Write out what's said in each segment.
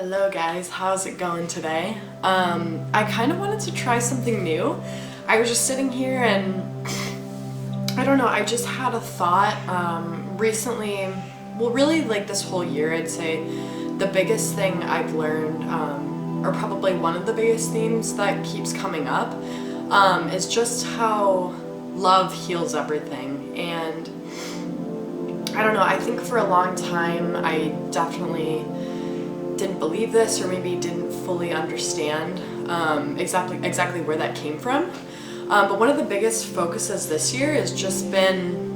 Hello guys, how's it going today? I kind of wanted to try something new. I was just sitting here and I don't know, I just had a thought recently, well really like this whole year I'd say the biggest thing I've learned, or probably one of the biggest themes that keeps coming up, is just how love heals everything. And I don't know, I think for a long time I definitely didn't believe this, or maybe didn't fully understand exactly where that came from. But one of the biggest focuses this year has just been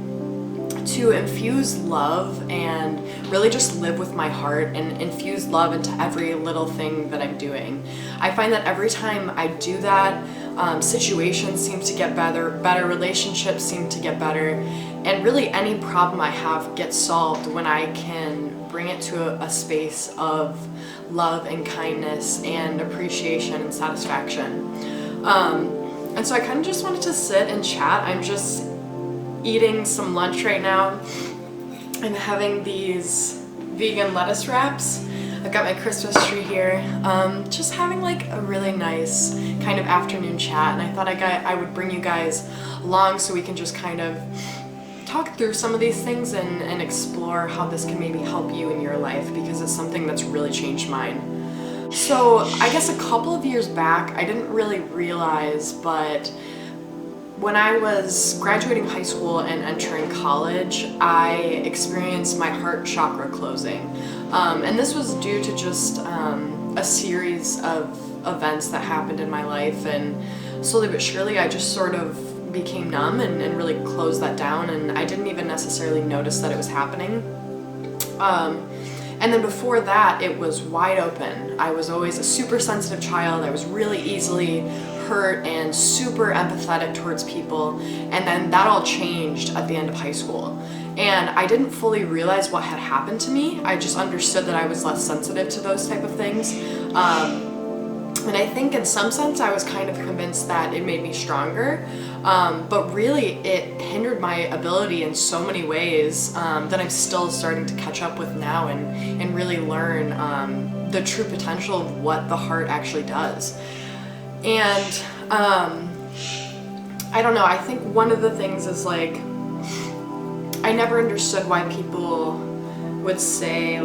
to infuse love and really just live with my heart and infuse love into every little thing that I'm doing. I find that every time I do that, situations seem to get better, relationships seem to get better, and really any problem I have gets solved when I can bring it to a space of love and kindness and appreciation and satisfaction. And so I kind of just wanted to sit and chat. I'm just eating some lunch right now. I'm having these vegan lettuce wraps. I've got my Christmas tree here. Just having like a really nice kind of afternoon chat, and I thought I would bring you guys along so we can just kind of talk through some of these things and explore how this can maybe help you in your life, because it's something that's really changed mine. So I guess a couple of years back, I didn't really realize, but when I was graduating high school and entering college, I experienced my heart chakra closing. And this was due to just a series of events that happened in my life, and slowly but surely I just sort of became numb and really closed that down, and I didn't even necessarily notice that it was happening. And then before that, it was wide open. I was always a super sensitive child. I was really easily hurt and super empathetic towards people, and then that all changed at the end of high school. And I didn't fully realize what had happened to me. I just understood that I was less sensitive to those type of things. And I think in some sense I was kind of convinced that it made me stronger, but really it hindered my ability in so many ways that I'm still starting to catch up with now and really learn the true potential of what the heart actually does. And I don't know, I think one of the things is like, I never understood why people would say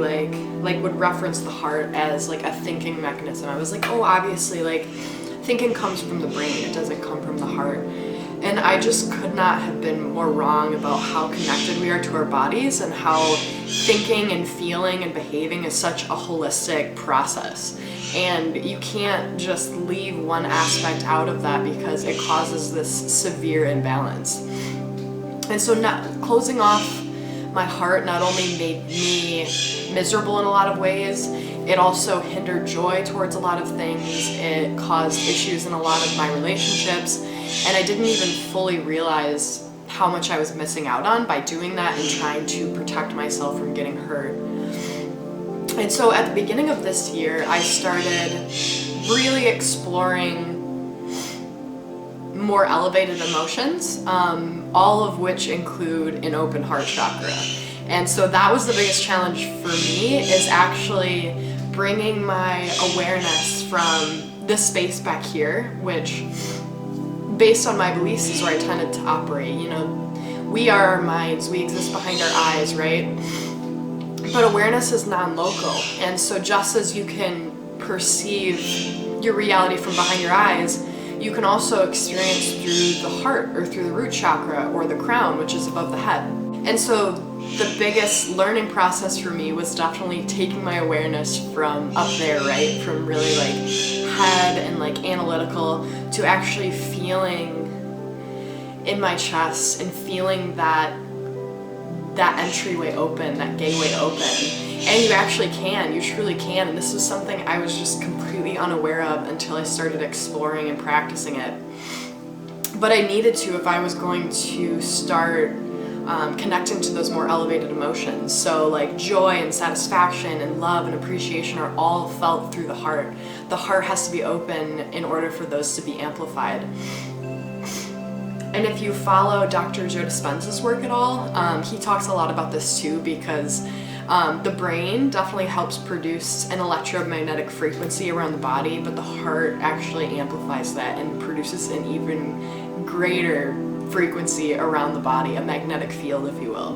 would reference the heart as like a thinking mechanism. I was like, oh, obviously like thinking comes from the brain, it doesn't come from the heart. And I just could not have been more wrong about how connected we are to our bodies and how thinking and feeling and behaving is such a holistic process. And you can't just leave one aspect out of that because it causes this severe imbalance. And so closing off my heart not only made me miserable in a lot of ways, it also hindered joy towards a lot of things. It caused issues in a lot of my relationships, and I didn't even fully realize how much I was missing out on by doing that and trying to protect myself from getting hurt. And so at the beginning of this year, I started really exploring more elevated emotions, all of which include an open heart chakra. And so that was the biggest challenge for me, is actually bringing my awareness from this space back here, which based on my beliefs is where I tended to operate. You know, we are our minds, we exist behind our eyes, right? But awareness is non-local, and so just as you can perceive your reality from behind your eyes, you can also experience through the heart or through the root chakra or the crown, which is above the head. And so the biggest learning process for me was definitely taking my awareness from up there, right? From really like head and like analytical to actually feeling in my chest and feeling that entryway open, that gateway open. And you actually can, you truly can. And this was something I was just completely unaware of until I started exploring and practicing it. But I needed to if I was going to start connecting to those more elevated emotions. So like joy and satisfaction and love and appreciation are all felt through the heart. The heart has to be open in order for those to be amplified. And if you follow Dr. Joe Dispenza's work at all, he talks a lot about this too, because The brain definitely helps produce an electromagnetic frequency around the body, but the heart actually amplifies that and produces an even greater frequency around the body, a magnetic field, if you will.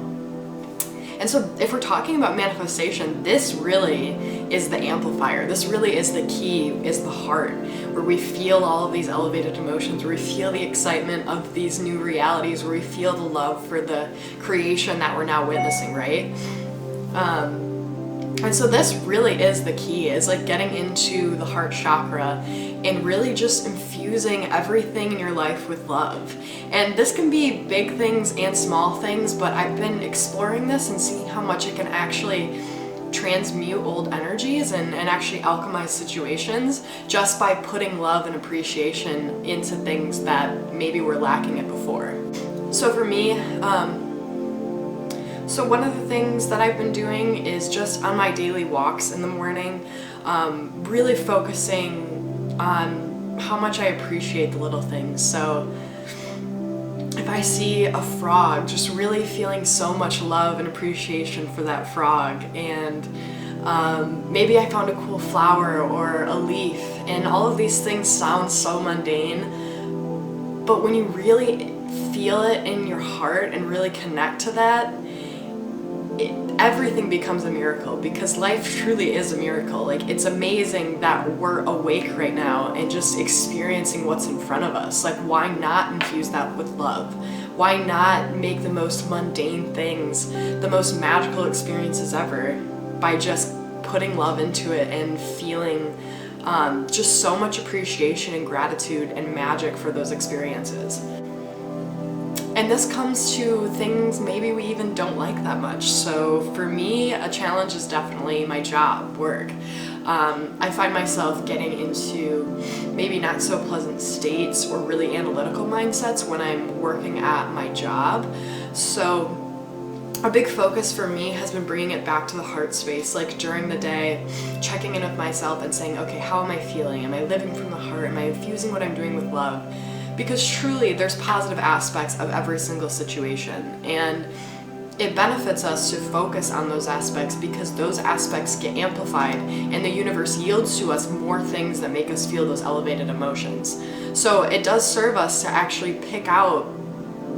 And so if we're talking about manifestation, this really is the amplifier. This really is the key, is the heart, where we feel all of these elevated emotions, where we feel the excitement of these new realities, where we feel the love for the creation that we're now witnessing, right? And so this really is the key, is like getting into the heart chakra and really just infusing everything in your life with love. And this can be big things and small things, but I've been exploring this and seeing how much it can actually transmute old energies and actually alchemize situations just by putting love and appreciation into things that maybe were lacking it before. So for me, so one of the things that I've been doing is just on my daily walks in the morning, really focusing on how much I appreciate the little things. So if I see a frog, just really feeling so much love and appreciation for that frog, and maybe I found a cool flower or a leaf, and all of these things sound so mundane, but when you really feel it in your heart and really connect to that, everything becomes a miracle, because life truly is a miracle. Like, it's amazing that we're awake right now and just experiencing what's in front of us. Like, why not infuse that with love? Why not make the most mundane things the most magical experiences ever by just putting love into it and feeling just so much appreciation and gratitude and magic for those experiences. And this comes to things maybe we even don't like that much. So for me, a challenge is definitely my job, work. I find myself getting into maybe not so pleasant states or really analytical mindsets when I'm working at my job. So a big focus for me has been bringing it back to the heart space, like during the day, checking in with myself and saying, okay, how am I feeling? Am I living from the heart? Am I infusing what I'm doing with love? Because truly, there's positive aspects of every single situation, and it benefits us to focus on those aspects, because those aspects get amplified and the universe yields to us more things that make us feel those elevated emotions. So it does serve us to actually pick out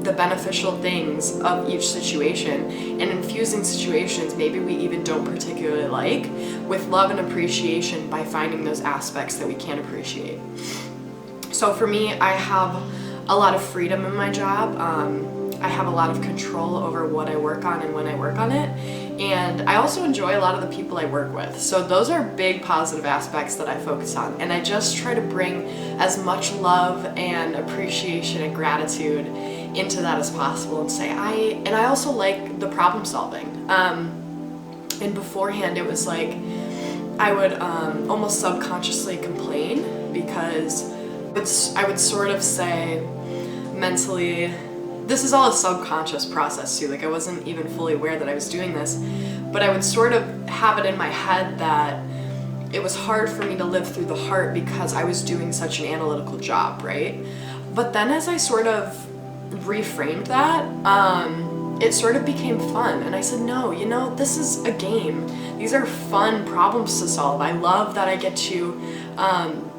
the beneficial things of each situation and infusing situations maybe we even don't particularly like with love and appreciation by finding those aspects that we can appreciate. So for me, I have a lot of freedom in my job. I have a lot of control over what I work on and when I work on it. And I also enjoy a lot of the people I work with. So those are big positive aspects that I focus on. And I just try to bring as much love and appreciation and gratitude into that as possible and say, I also like the problem solving. And beforehand, it was like I would almost subconsciously complain, because I would sort of say mentally, this is all a subconscious process too, like I wasn't even fully aware that I was doing this, but I would sort of have it in my head that it was hard for me to live through the heart because I was doing such an analytical job, right? But then as I sort of reframed that, it sort of became fun, and I said, no, this is a game. These are fun problems to solve. I love that I get to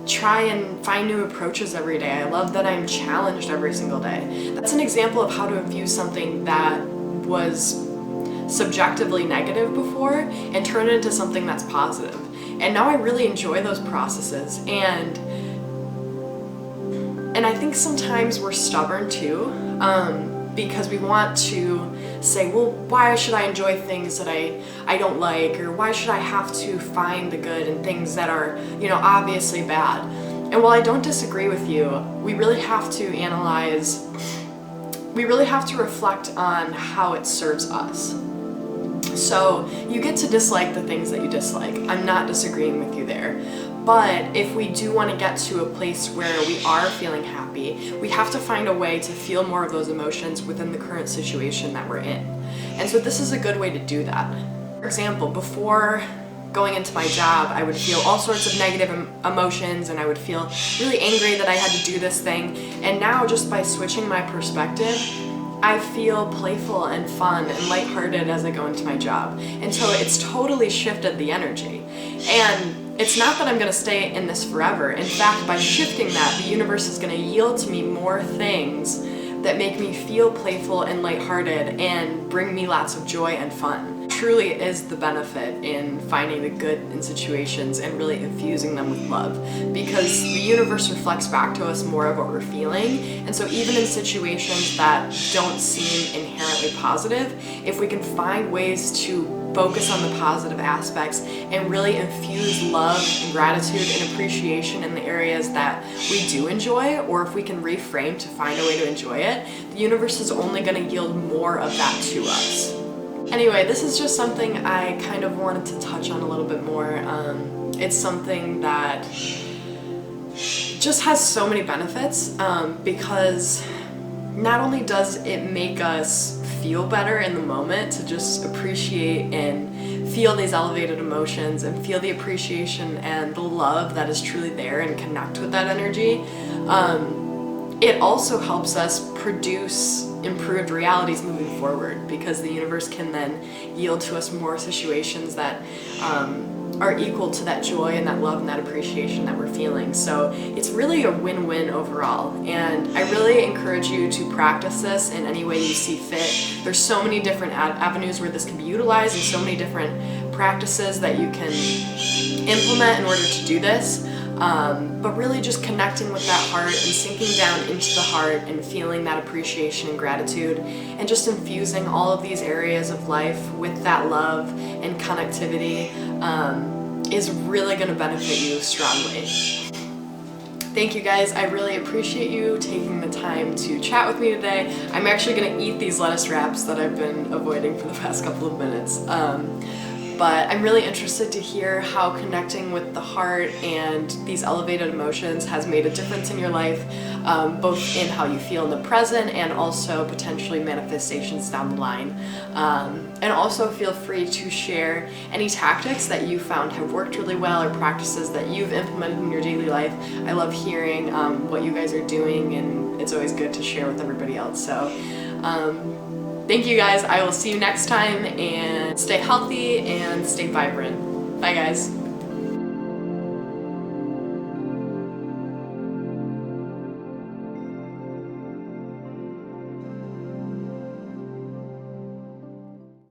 try and find new approaches every day. I love that I'm challenged every single day. That's an example of how to infuse something that was subjectively negative before and turn it into something that's positive. And now I really enjoy those processes. And I think sometimes we're stubborn too, because we want to say, well, why should I enjoy things that I don't like, or why should I have to find the good in things that are, obviously bad? And while I don't disagree with you, we really have to analyze, we really have to reflect on how it serves us. So you get to dislike the things that you dislike. I'm not disagreeing with you there. But if we do want to get to a place where we are feeling happy, we have to find a way to feel more of those emotions within the current situation that we're in. And so this is a good way to do that. For example, before going into my job, I would feel all sorts of negative emotions, and I would feel really angry that I had to do this thing. And now, just by switching my perspective, I feel playful and fun and lighthearted as I go into my job. And so it's totally shifted the energy. And it's not that I'm going to stay in this forever. In fact, by shifting that, the universe is going to yield to me more things that make me feel playful and lighthearted and bring me lots of joy and fun. Truly is the benefit in finding the good in situations and really infusing them with love, because the universe reflects back to us more of what we're feeling. And so even in situations that don't seem inherently positive, if we can find ways to focus on the positive aspects and really infuse love and gratitude and appreciation in the areas that we do enjoy, or if we can reframe to find a way to enjoy it, the universe is only going to yield more of that to us. Anyway, this is just something I kind of wanted to touch on a little bit more. It's something that just has so many benefits, because not only does it make us feel better in the moment to just appreciate and feel these elevated emotions and feel the appreciation and the love that is truly there and connect with that energy, it also helps us produce improved realities moving forward, because the universe can then yield to us more situations that are equal to that joy and that love and that appreciation that we're feeling. So it's really a win-win overall, and I really encourage you to practice this in any way you see fit. There's so many different avenues where this can be utilized, and so many different practices that you can implement in order to do this. But really just connecting with that heart and sinking down into the heart and feeling that appreciation and gratitude, and just infusing all of these areas of life with that love and connectivity is really going to benefit you strongly. Thank you guys. I really appreciate you taking the time to chat with me today. I'm actually going to eat these lettuce wraps that I've been avoiding for the past couple of minutes. But I'm really interested to hear how connecting with the heart and these elevated emotions has made a difference in your life, both in how you feel in the present and also potentially manifestations down the line. And also feel free to share any tactics that you found have worked really well, or practices that you've implemented in your daily life. I love hearing what you guys are doing, and it's always good to share with everybody else. So thank you guys. I will see you next time, and stay healthy and stay vibrant. Bye guys.